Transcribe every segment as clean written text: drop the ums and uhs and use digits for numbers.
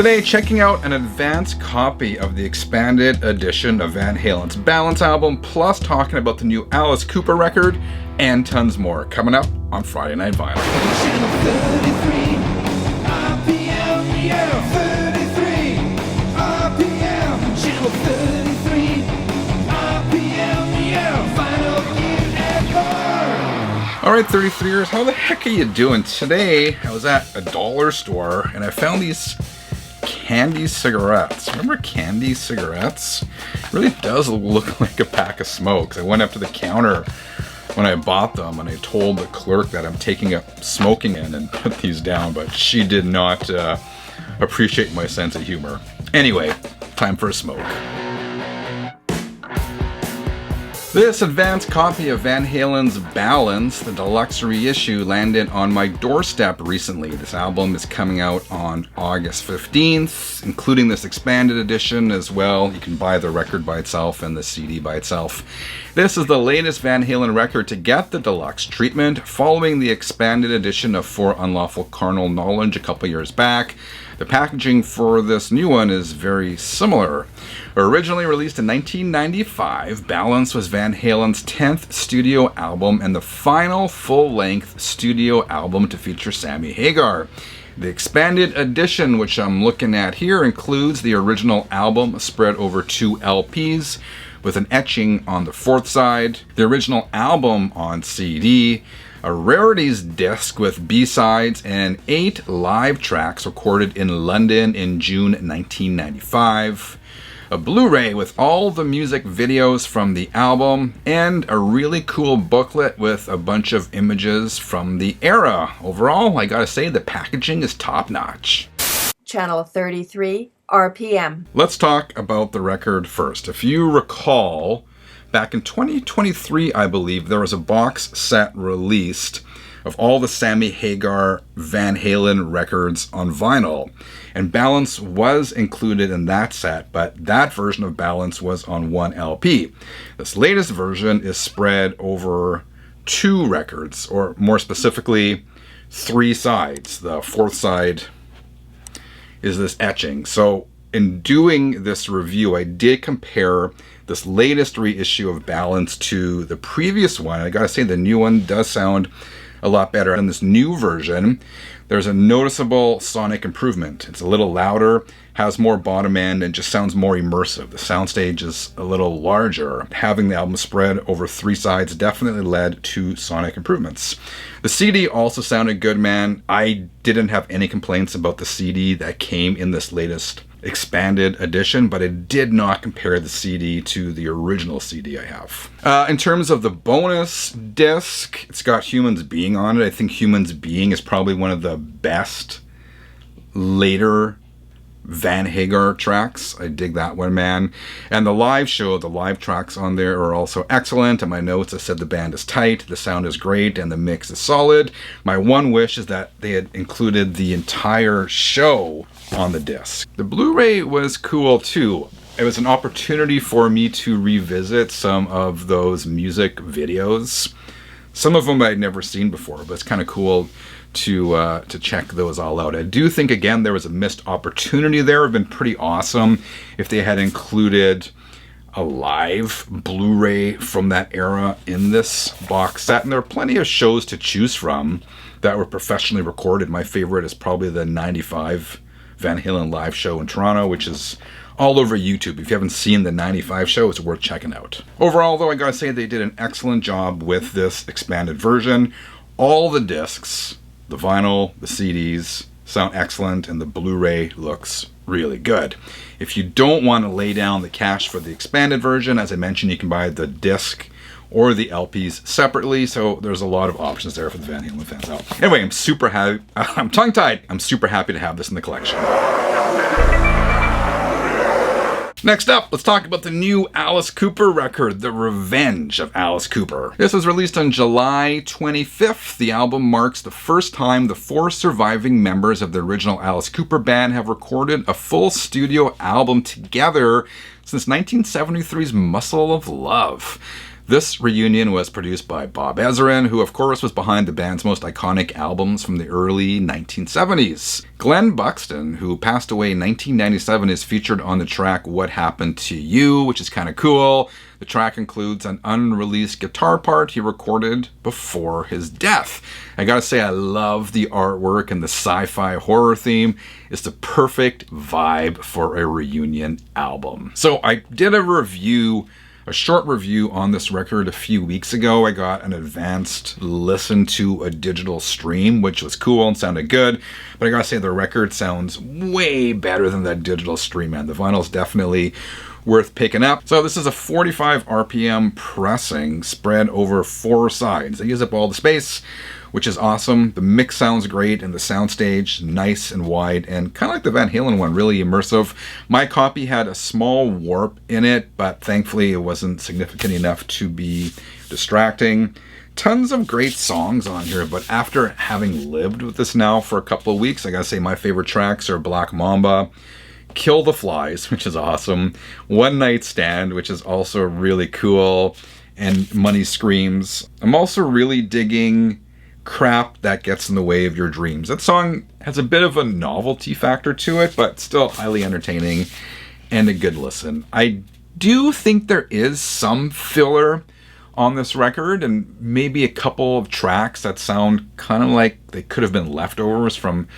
Today, checking out an advanced copy of the expanded edition of Van Halen's Balance album, plus talking about the new Alice Cooper record, and tons more, coming up on Friday Night Vinyl. All right, 33ers, how the heck are you doing? Today, I was at a dollar store and I found these candy cigarettes. Remember candy cigarettes? It really does look like a pack of smokes. I went up to the counter when I bought them and I told the clerk that I'm taking up smoking in and put these down, but she did not appreciate my sense of humor. Anyway, time for a smoke. This advanced copy of Van Halen's Balance, the deluxe reissue, landed on my doorstep recently. This album is coming out on August 15th, including this expanded edition as well. You can buy the record by itself and the CD by itself. This is the latest Van Halen record to get the deluxe treatment, following the expanded edition of For Unlawful Carnal Knowledge a couple years back. The packaging for this new one is very similar. Originally released in 1995, Balance was Van Halen's 10th studio album and the final full-length studio album to feature Sammy Hagar. The expanded edition, which I'm looking at here, includes the original album spread over 2 LPs with an etching on the 4th side, the original album on CD, a rarities disc with B-sides, and 8 live tracks recorded in London in June 1995, a Blu-ray with all the music videos from the album, and a really cool booklet with a bunch of images from the era. Overall, I gotta say, the packaging is top-notch. Channel 33, RPM. Let's talk about the record first. If you recall, back in 2023, I believe, there was a box set released of all the Sammy Hagar Van Halen records on vinyl. And Balance was included in that set, but that version of Balance was on 1 LP. This latest version is spread over 2 records, or more specifically, 3 sides. The 4th side is this etching. So in doing this review, I did compare this latest reissue of Balance to the previous one. I gotta say, the new one does sound a lot better. In this new version, there's a noticeable sonic improvement. It's a little louder, has more bottom end, and just sounds more immersive. The soundstage is a little larger. Having the album spread over 3 sides definitely led to sonic improvements. The CD also sounded good, man. I didn't have any complaints about the CD that came in this latest expanded edition, but it did not compare the CD to the original CD I have. In terms of the bonus disc, it's got Humans Being on it. I think Humans Being is probably one of the best later Van Hagar tracks. I dig that one, man. And the live show, the live tracks on there are also excellent. In my notes, I said the band is tight, the sound is great, and the mix is solid. My one wish is that they had included the entire show on the disc. The Blu-ray was cool too. It was an opportunity for me to revisit some of those music videos. Some of them I'd never seen before, but it's kind of cool to check those all out. I do think, again, there was a missed opportunity there. It would have been pretty awesome if they had included a live Blu-ray from that era in this box set. And there are plenty of shows to choose from that were professionally recorded. My favorite is probably the 95 Van Halen live show in Toronto, which is all over YouTube. If you haven't seen the 95 show, it's worth checking out. Overall, though, I gotta say they did an excellent job with this expanded version. All the discs, the vinyl, the CDs, sound excellent, and the Blu-ray looks really good. If you don't want to lay down the cash for the expanded version, as I mentioned, you can buy the disc or the LPs separately, so there's a lot of options there for the Van Halen fans out. Anyway, I'm super happy. I'm tongue-tied. I'm super happy to have this in the collection. Next up, let's talk about the new Alice Cooper record, The Revenge of Alice Cooper. This was released on July 25th. The album marks the first time the 4 surviving members of the original Alice Cooper band have recorded a full studio album together since 1973's Muscle of Love. This reunion was produced by Bob Ezrin, who of course was behind the band's most iconic albums from the early 1970s. Glenn Buxton, who passed away in 1997, is featured on the track What Happened to You, which is kind of cool. The track includes an unreleased guitar part he recorded before his death. I gotta say, I love the artwork, and the sci-fi horror theme is the perfect vibe for a reunion album. So I did a short review on this record a few weeks ago. I got an advanced listen to a digital stream, which was cool and sounded good. But I gotta say, the record sounds way better than that digital stream, man. The vinyl's definitely worth picking up. So this is a 45 RPM pressing spread over 4 sides. They use up all the space, which is awesome. The mix sounds great, and the soundstage nice and wide, and kind of like the Van Halen one, really immersive. My copy had a small warp in it, but thankfully it wasn't significant enough to be distracting. Tons of great songs on here, but after having lived with this now for a couple of weeks, I gotta say my favorite tracks are Black Mamba, Kill the Flies, which is awesome, One Night Stand, which is also really cool, and Money Screams. I'm also really digging Crap That Gets in the Way of Your Dreams. That song has a bit of a novelty factor to it, but still highly entertaining and a good listen. I do think there is some filler on this record, and maybe a couple of tracks that sound kind of like they could have been leftovers from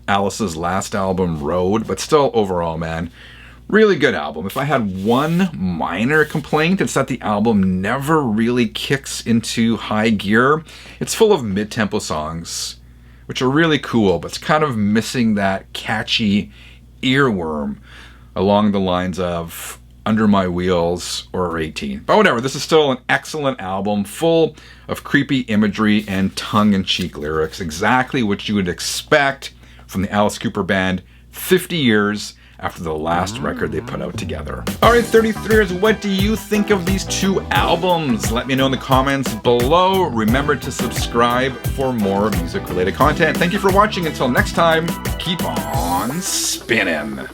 Alice's last album, Road, but still overall, man, really good album. If I had one minor complaint, it's that the album never really kicks into high gear. It's full of mid-tempo songs, which are really cool, but it's kind of missing that catchy earworm along the lines of Under My Wheels or 18. But whatever, this is still an excellent album, full of creepy imagery and tongue-in-cheek lyrics. Exactly what you would expect from the Alice Cooper Band 50 years after the last record they put out together. Alright, 33ers, what do you think of these 2 albums? Let me know in the comments below. Remember to subscribe for more music-related content. Thank you for watching. Until next time, keep on spinning.